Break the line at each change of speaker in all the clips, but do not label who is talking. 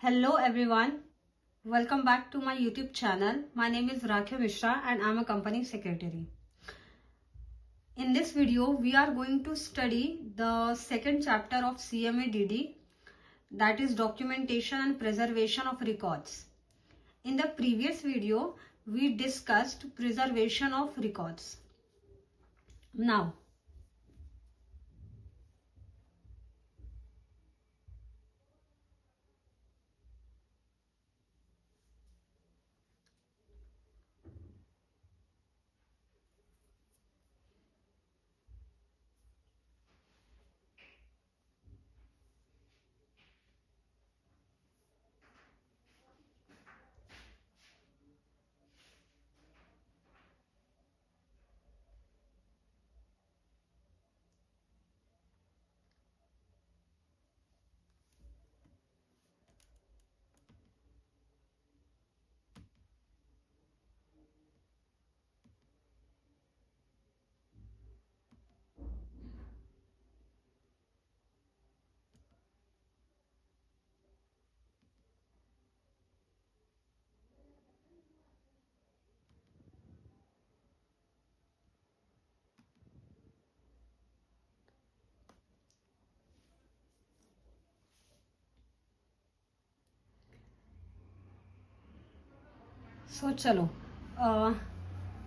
Hello everyone, welcome back to my YouTube channel. My name is Rakha Mishra and I am a company secretary. In this video, we are going to study the second chapter of CMADD, that is documentation and preservation of records. In the previous video, we discussed preservation of records. Now, चलो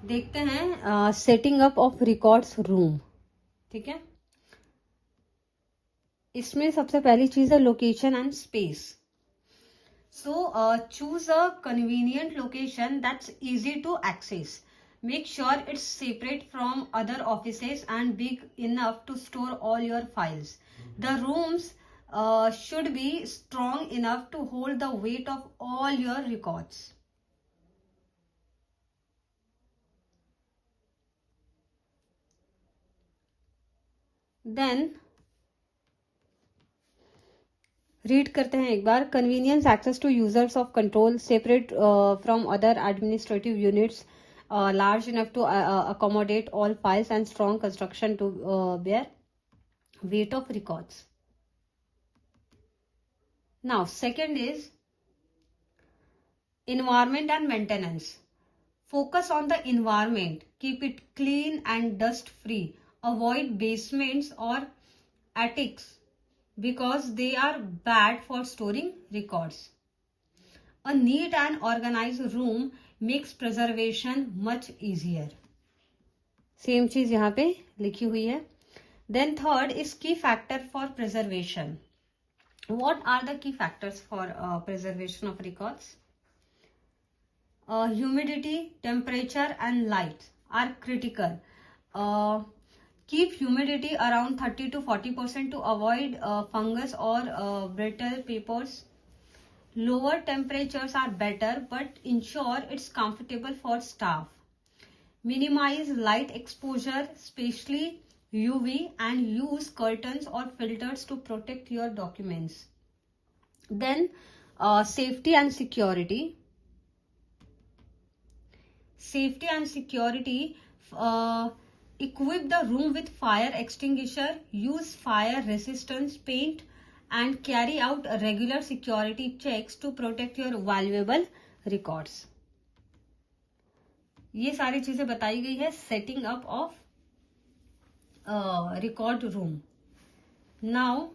देखते हैं setting up of records room. ठीक है, इसमें सबसे पहली चीज है location and space. So choose a convenient location that's easy to access. Make sure it's separate from other offices and big enough to store all your files. The rooms should be strong enough to hold the weight of all your records. Then read करते हैं एक बार. Convenience access to users of control separate from other administrative units large enough to accommodate all files and strong construction to bear weight of records. Now second is environment and maintenance. Focus on the environment, keep it clean and dust free. Avoid basements or attics because they are bad for storing records. A neat and organized room makes preservation much easier. Same चीज यहाँ पे लिखी हुई है. Then third is key factor for preservation. What are the key factors for preservation of records? Humidity, temperature and light are critical. Keep humidity around 30 to 40% to avoid fungus or brittle papers. Lower temperatures are better, but ensure it's comfortable for staff. Minimize light exposure, especially UV, and use curtains or filters to protect your documents. Then safety and security. Safety and security. Equip the room with fire extinguisher. Use fire resistance paint and carry out regular security checks to protect your valuable records. ये सारी चीजें बताई गई है setting up of record room. Now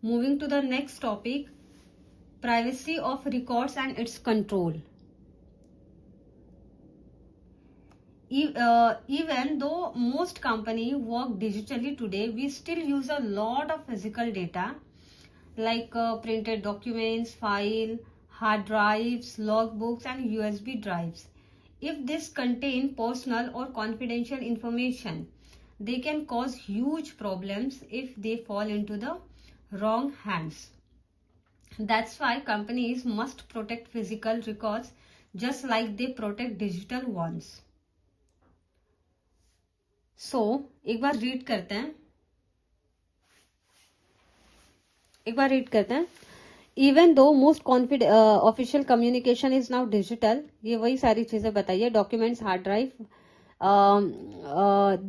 moving to the next topic, privacy of records and its control. Even though most companies work digitally today, we still use a lot of physical data like printed documents, file, hard drives, logbooks and USB drives. If this contain personal or confidential information, they can cause huge problems if they fall into the wrong hands. That's why companies must protect physical records just like they protect digital ones. So, एक बार read करते हैं. Even though most official communication is now digital. ये वही सारी चीजें बताइए. Documents, hard drive,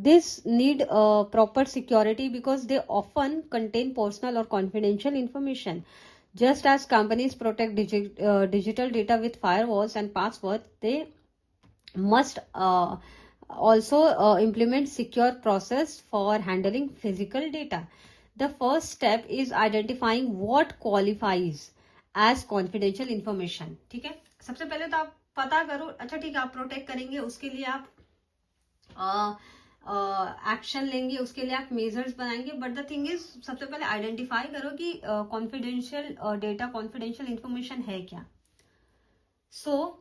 this need proper security because they often contain personal और confidential information. Just as companies protect digital data with firewalls and passwords, they must also implement secure process for handling physical data. The first step is identifying what qualifies as confidential information. ठीक है, सबसे पहले तो आप पता करो, अच्छा ठीक है आप प्रोटेक्ट करेंगे, उसके लिए आप एक्शन लेंगे, उसके लिए आप मेजर्स बनाएंगे, बट द थिंग इज सबसे पहले आइडेंटिफाई करो कि कॉन्फिडेंशियल डेटा, कॉन्फिडेंशियल इंफॉर्मेशन है क्या. सो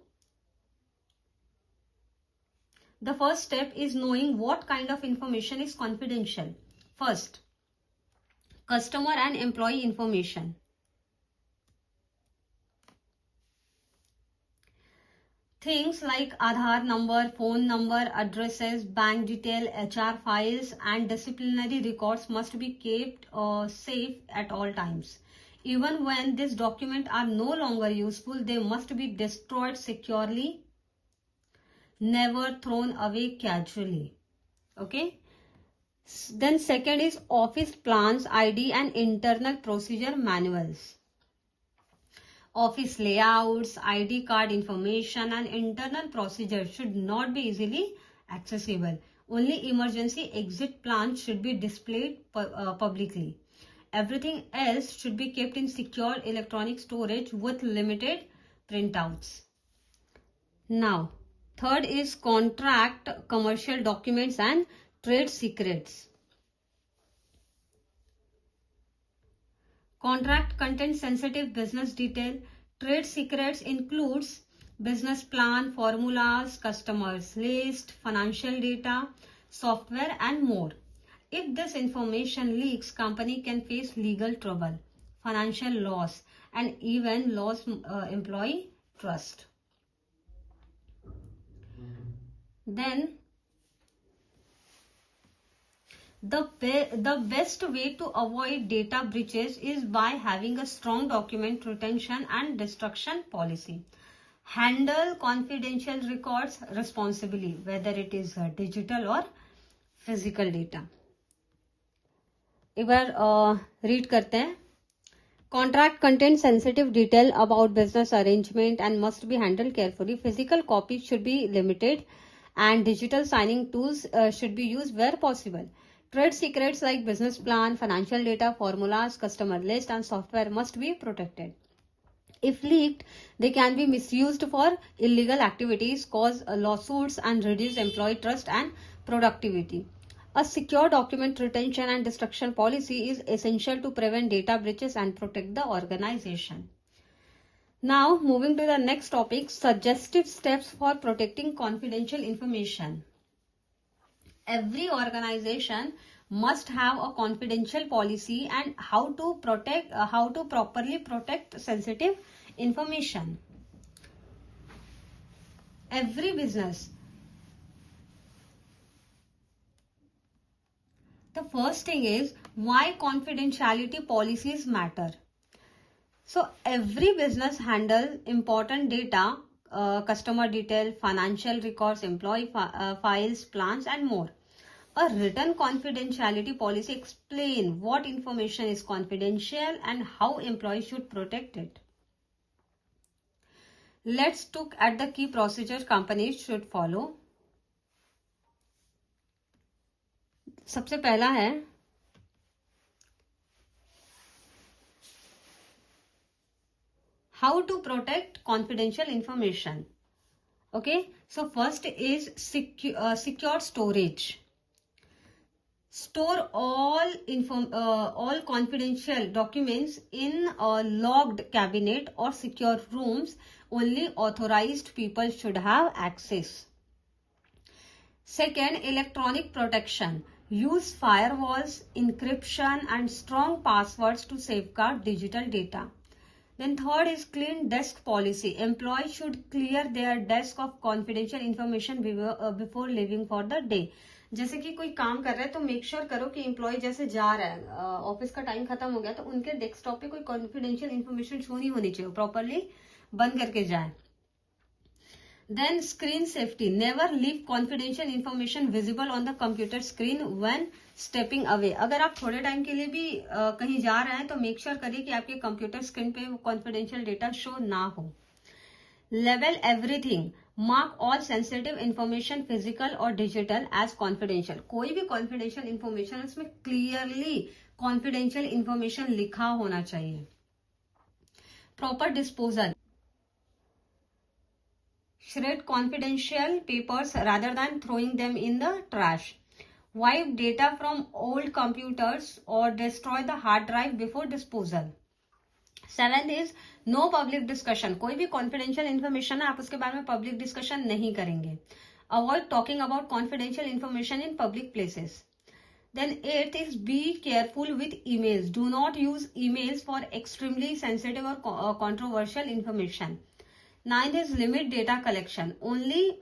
the first step is knowing what kind of information is confidential. First, customer and employee information. Things like Aadhaar number, phone number, addresses, bank detail, HR files and disciplinary records must be kept safe at all times. Even when these documents are no longer useful, they must be destroyed securely, never thrown away casually. Okay. Then second is office plans, ID and internal procedure manuals. Office layouts, ID card information and internal procedures should not be easily accessible. Only emergency exit plans should be displayed publicly. Everything else should be kept in secure electronic storage with limited printouts. Now, third is contract, commercial documents and trade secrets. Contract contains sensitive business detail. Trade secrets includes business plan, formulas, customers list, financial data, software and more. If this information leaks, company can face legal trouble, financial loss and even loss employee trust. Then the best way to avoid data breaches is by having a strong document retention and destruction policy. Handle confidential records responsibly, whether it is digital or physical data. एक बार read करते हैं. Contract contains sensitive detail about business arrangement and must be handled carefully. Physical copies should be limited and digital signing tools should be used where possible. Trade secrets like business plan, financial data, formulas, customer list and software must be protected. If leaked, they can be misused for illegal activities, cause lawsuits and reduce employee trust and productivity. A secure document retention and destruction policy is essential to prevent data breaches and protect the organization. Now, moving to the next topic, suggestive steps for protecting confidential information. Every organization must have a confidential policy and how to properly protect sensitive information. Every business. The first thing is why confidentiality policies matter. So every business handle important data, customer detail, financial records, employee files, plans and more. A written confidentiality policy explains what information is confidential and how employees should protect it. Let's look at the key procedures companies should follow. सबसे पहला है how to protect confidential information. Okay, so first is secure storage. Store all confidential documents in a locked cabinet or secure rooms. Only authorized people should have access. Second, electronic protection. Use firewalls, encryption and strong passwords to safeguard digital data. Then third is clean desk policy. Employees should clear their desk of confidential information before leaving for the day. जैसे कि कोई काम कर रहा है तो make sure करो कि एम्प्लॉय जैसे जा रहा है, ऑफिस का टाइम खत्म हो गया तो उनके डेस्कटॉप पे कोई कॉन्फिडेंशियल इंफॉर्मेशन शो नहीं होनी चाहिए, प्रॉपरली बंद करके जाए. Then screen safety. Never leave confidential information visible on the computer screen when stepping away. अगर आप थोड़े टाइम के लिए भी कहीं जा रहे हैं तो मेक श्योर करिए कि आपके कंप्यूटर स्क्रीन पे कॉन्फिडेंशियल डेटा शो ना हो. Level everything. Mark all sensitive information physical or digital as confidential. कोई भी confidential information उसमें clearly confidential information लिखा होना चाहिए. Proper disposal. Shred confidential papers rather than throwing them in the trash. Wipe data from old computers or destroy the hard drive before disposal. 7th is no public discussion. कोई भी confidential information है आप उसके बारे में public discussion नहीं करेंगे. Avoid talking about confidential information in public places. Then 8th is be careful with emails. Do not use emails for extremely sensitive or controversial information. 9th is limit data collection. Only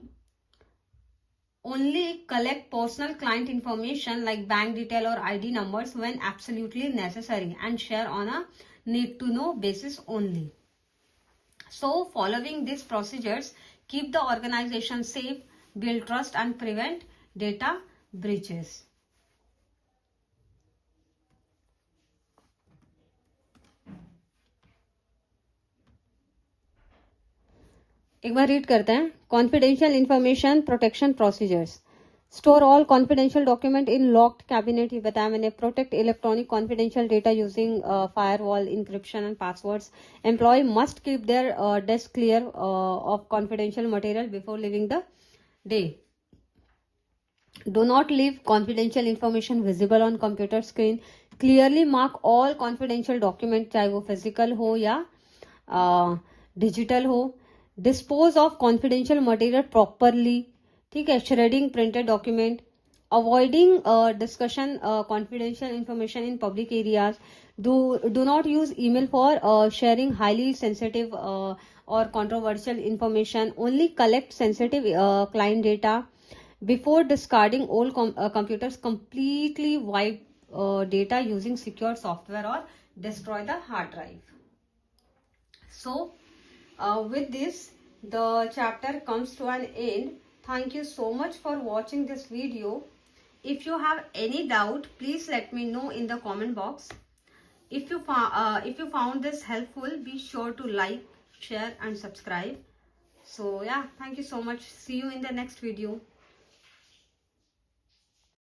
collect personal client information like bank detail or ID numbers when absolutely necessary and share on a need to know basis only. So following these procedures keep the organization safe, build trust and prevent data breaches. एक बार read करते हैं. Confidential information protection procedures. Store all confidential document in locked cabinet. ये बताया मैंने. Protect electronic confidential data using firewall, encryption and passwords. Employ must keep their desk clear of confidential material before leaving the day. Do not leave confidential information visible on computer screen. Clearly mark all confidential document, चाहे वो physical हो या digital हो. Dispose of confidential material properly. ठीक है. Shredding printed document. Avoiding discussion confidential information in public areas. Do not use email for sharing highly sensitive or controversial information. Only collect sensitive client data. Before discarding old computers, completely wipe data using secure software or destroy the hard drive. So with this, the chapter comes to an end. Thank you so much for watching this video. If you have any doubt, please let me know in the comment box. If you found this helpful, be sure to like, share and subscribe. So yeah, thank you so much. See you in the next video.